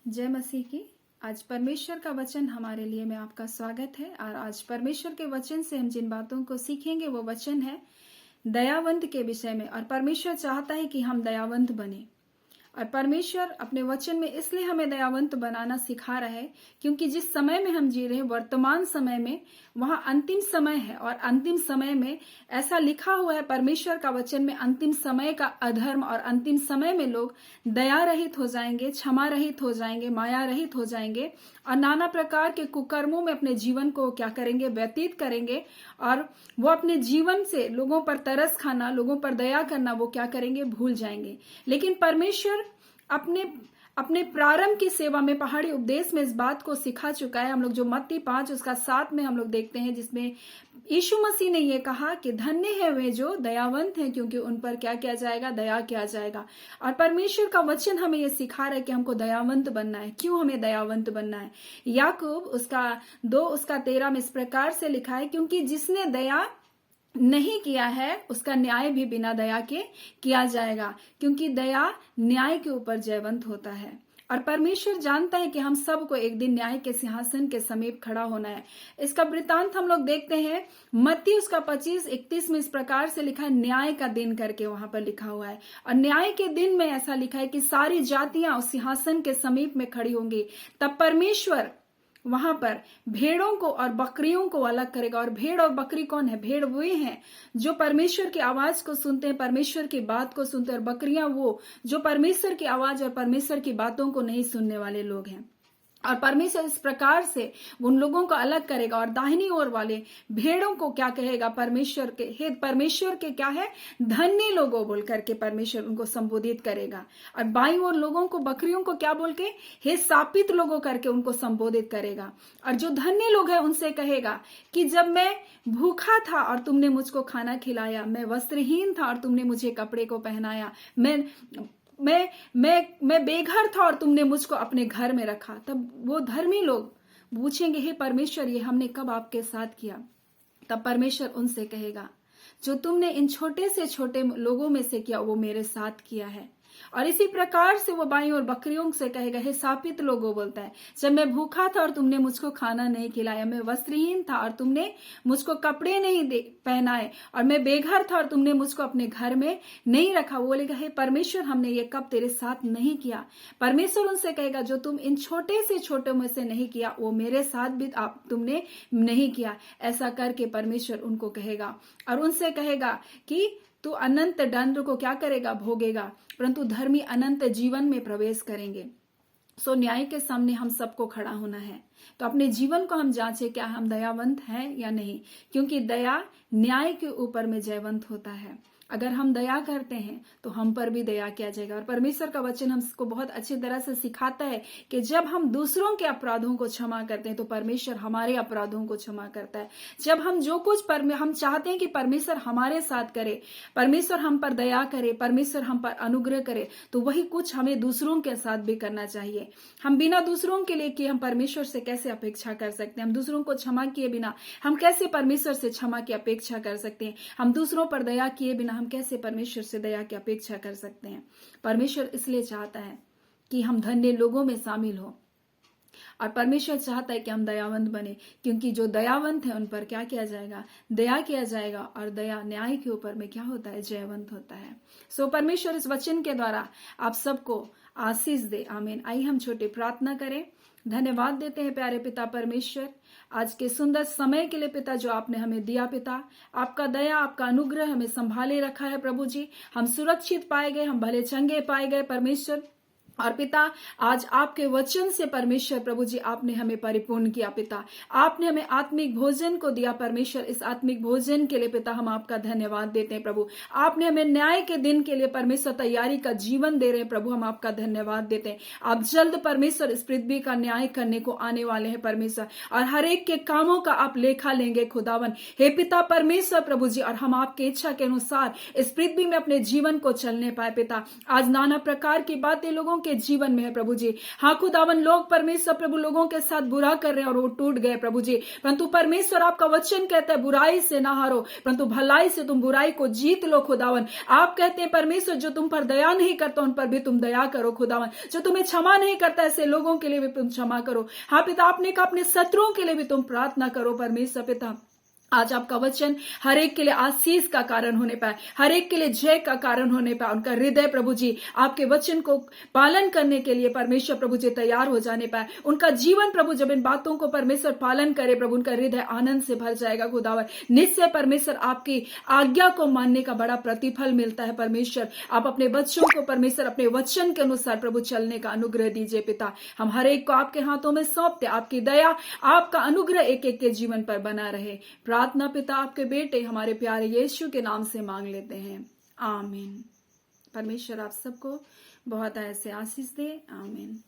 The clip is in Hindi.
जय मसीह की। आज परमेश्वर का वचन हमारे लिए में आपका स्वागत है। और आज परमेश्वर के वचन से हम जिन बातों को सीखेंगे वो वचन है दयावंत के विषय में। और परमेश्वर चाहता है कि हम दयावंत बने। और परमेश्वर अपने वचन में इसलिए हमें दयावंत बनाना सिखा रहा है क्योंकि जिस समय में हम जी रहे हैं वर्तमान समय में वहां अंतिम समय है। और अंतिम समय में ऐसा लिखा हुआ है परमेश्वर का वचन में, अंतिम समय का अधर्म और अंतिम समय में लोग दया रहित हो जाएंगे, क्षमा रहित हो जाएंगे, माया रहित हो जाएंगे और नाना प्रकार के कुकर्मों में अपने जीवन को क्या करेंगे, व्यतीत करेंगे। और वो अपने जीवन से लोगों पर तरस खाना, लोगों पर दया करना वो क्या करेंगे, भूल जाएंगे। लेकिन परमेश्वर अपने अपने प्रारंभ की सेवा में पहाड़ी उपदेश में इस बात को सिखा चुका है। हम लोग जो मत्ती 5 उसका 7 में हम लोग देखते हैं, जिसमें यीशु मसीह ने ये कहा कि धन्य है वे जो दयावंत हैं क्योंकि उन पर क्या किया जाएगा, दया किया जाएगा। और परमेश्वर का वचन हमें ये सिखा रहा है कि हमको दयावंत बनना है। क्यों हमें दयावंत बनना है? याकूब उसका 2 उसका 13 में इस प्रकार से लिखा है, क्योंकि जिसने दया नहीं किया है उसका न्याय भी बिना दया के किया जाएगा, क्योंकि दया न्याय के ऊपर जयवंत होता है। और परमेश्वर जानता है कि हम सबको एक दिन न्याय के सिंहासन के समीप खड़ा होना है। इसका वृतांत हम लोग देखते हैं मत्ती उसका 25-31 में इस प्रकार से लिखा है, न्याय का दिन करके वहां पर लिखा हुआ है। और न्याय के दिन में ऐसा लिखा है कि सारी जातियां उस सिंहासन के समीप में खड़ी होंगी। तब परमेश्वर वहां पर भेड़ों को और बकरियों को अलग करेगा। और भेड़ और बकरी कौन है? भेड़ वे हैं जो परमेश्वर की आवाज को सुनते हैं, परमेश्वर की बात को सुनते हैं। और बकरियां वो जो परमेश्वर की आवाज और परमेश्वर की बातों को नहीं सुनने वाले लोग हैं। और परमेश्वर इस प्रकार से उन लोगों को अलग करेगा। और दाहिनी ओर वाले भेड़ों को क्या कहेगा? परमेश्वर के क्या है, धन्य लोगों बोल करके परमेश्वर उनको संबोधित करेगा। और बाईं ओर लोगों को, बकरियों को क्या बोल के, हे शापित लोगों करके उनको संबोधित करेगा। और जो धन्य लोग हैं उनसे कहेगा कि जब मैं भूखा था और तुमने मुझको खाना खिलाया, मैं वस्त्रहीन था और तुमने मुझे कपड़े को पहनाया, मैं बेघर था और तुमने मुझको अपने घर में रखा। तब वो धर्मी लोग पूछेंगे, हे परमेश्वर ये हमने कब आपके साथ किया? तब परमेश्वर उनसे कहेगा, जो तुमने इन छोटे से छोटे लोगों में से किया वो मेरे साथ किया है। और इसी प्रकार से वो बाईं और बकरियों से कहेगा, हे शापित लोगों बोलता है, जब मैं भूखा था और तुमने मुझको खाना नहीं खिलाया, मैं वस्त्रहीन था और तुमने मुझको कपड़े नहीं पहनाए, और मैं बेघर था और तुमने मुझको अपने घर में नहीं रखा। वो बोलेगा, हे परमेश्वर हमने ये कब तेरे साथ नहीं किया? परमेश्वर उनसे कहेगा, जो तुम इन छोटे से छोटे में से नहीं किया वो मेरे साथ भी तुमने नहीं किया। ऐसा करके परमेश्वर उनको कहेगा और उनसे कहेगा कि तू अनंत दंड को क्या करेगा, भोगेगा, परंतु धर्मी अनंत जीवन में प्रवेश करेंगे। सो न्याय के सामने हम सबको खड़ा होना है। तो अपने जीवन को हम जांचें, क्या हम दयावंत हैं या नहीं, क्योंकि दया न्याय के ऊपर में जयवंत होता है। अगर हम दया करते हैं तो हम पर भी दया किया जाएगा। और परमेश्वर का वचन हमको बहुत अच्छी तरह से सिखाता है कि जब हम दूसरों के अपराधों को क्षमा करते हैं तो परमेश्वर हमारे अपराधों को क्षमा करता है। जब हम जो कुछ हम चाहते हैं कि परमेश्वर हमारे साथ करे, परमेश्वर हम पर दया करे, परमेश्वर हम पर अनुग्रह करे, तो वही कुछ हमें दूसरों के साथ भी करना चाहिए। हम बिना दूसरों के लिए कि हम परमेश्वर से कैसे अपेक्षा कर सकते हैं? हम दूसरों को क्षमा किए बिना हम कैसे परमेश्वर से क्षमा की अपेक्षा कर सकते हैं? हम दूसरों पर दया किए बिना हम कैसे परमेश्वर से दया की अपेक्षा कर सकते हैं? परमेश्वर इसलिए चाहता है कि हम धन्य लोगों में शामिल हो। और परमेश्वर चाहता है कि हम दयावंत बने, क्योंकि जो दयावंत है उन पर क्या किया जाएगा, दया किया जाएगा। और दया न्याय के ऊपर में क्या होता है, जयवंत होता है। सो परमेश्वर इस वचन के द्वारा आप सबको आशीष दे। आमीन। आइए हम छोटी प्रार्थना करें। धन्यवाद देते हैं प्यारे पिता परमेश्वर, आज के सुंदर समय के लिए पिता जो आपने हमें दिया। पिता आपका दया, आपका अनुग्रह हमें संभाले रखा है प्रभु जी। हम सुरक्षित पाए गए, हम भले चंगे पाए गए परमेश्वर। और पिता आज आपके वचन से परमेश्वर प्रभु जी आपने हमें परिपूर्ण किया। पिता आपने हमें आत्मिक भोजन को दिया परमेश्वर। इस आत्मिक भोजन के लिए पिता हम आपका धन्यवाद देते हैं प्रभु। आपने हमें न्याय के दिन के लिए परमेश्वर तैयारी का जीवन दे रहे हैं प्रभु, हम आपका धन्यवाद देते हैं। आप जल्द परमेश्वर इस पृथ्वी का न्याय करने को आने वाले हैं परमेश्वर, और हर एक के कामों का आप लेखा लेंगे खुदावन। हे पिता परमेश्वर प्रभु जी, और हम आपके इच्छा के अनुसार इस पृथ्वी में अपने जीवन को चलने पाए। पिता आज नाना प्रकार की बातें लोगों के के जीवन में है प्रभु जी। हाँ खुदावन, लोग परमेश्वर प्रभु लोगों के साथ बुरा कर रहे हैं और वो टूट गए प्रभु जी, परंतु परमेश्वर आपका वचन कहता है बुराई से ना हारो परंतु भलाई से तुम बुराई को जीत लो खुदावन। आप कहते हैं परमेश्वर जो तुम पर दया नहीं करता उन पर भी तुम दया करो खुदावन, जो तुम्हें क्षमा नहीं करता ऐसे लोगों के लिए भी तुम क्षमा करो। हाँ पिता, आपने कहा अपने शत्रुओं के लिए भी तुम प्रार्थना करो परमेश्वर पिता। आज आपका वचन हर एक के लिए आशीष का कारण होने पाए, हर एक के लिए जय का कारण होने पाए, उनका हृदय प्रभु जी आपके वचन को पालन करने के लिए परमेश्वर प्रभु जी तैयार हो जाने पाए, उनका जीवन प्रभु जब इन बातों को परमेश्वर पालन करे प्रभु, उनका हृदय आनंद से भर जाएगा खुदावर। निश्चय परमेश्वर आपकी आज्ञा को मानने का बड़ा प्रतिफल मिलता है परमेश्वर। आप अपने बच्चों को परमेश्वर अपने वचन के अनुसार प्रभु चलने का अनुग्रह दीजिए पिता। हम हर एक को आपके हाथों में सौंपते, आपकी दया आपका अनुग्रह एक एक के जीवन पर बना रहे। प्रार्थना पिता आपके बेटे हमारे प्यारे यीशु के नाम से मांग लेते हैं, आमीन। परमेश्वर आप सबको बहुत ऐसे आशीष दे, आमीन।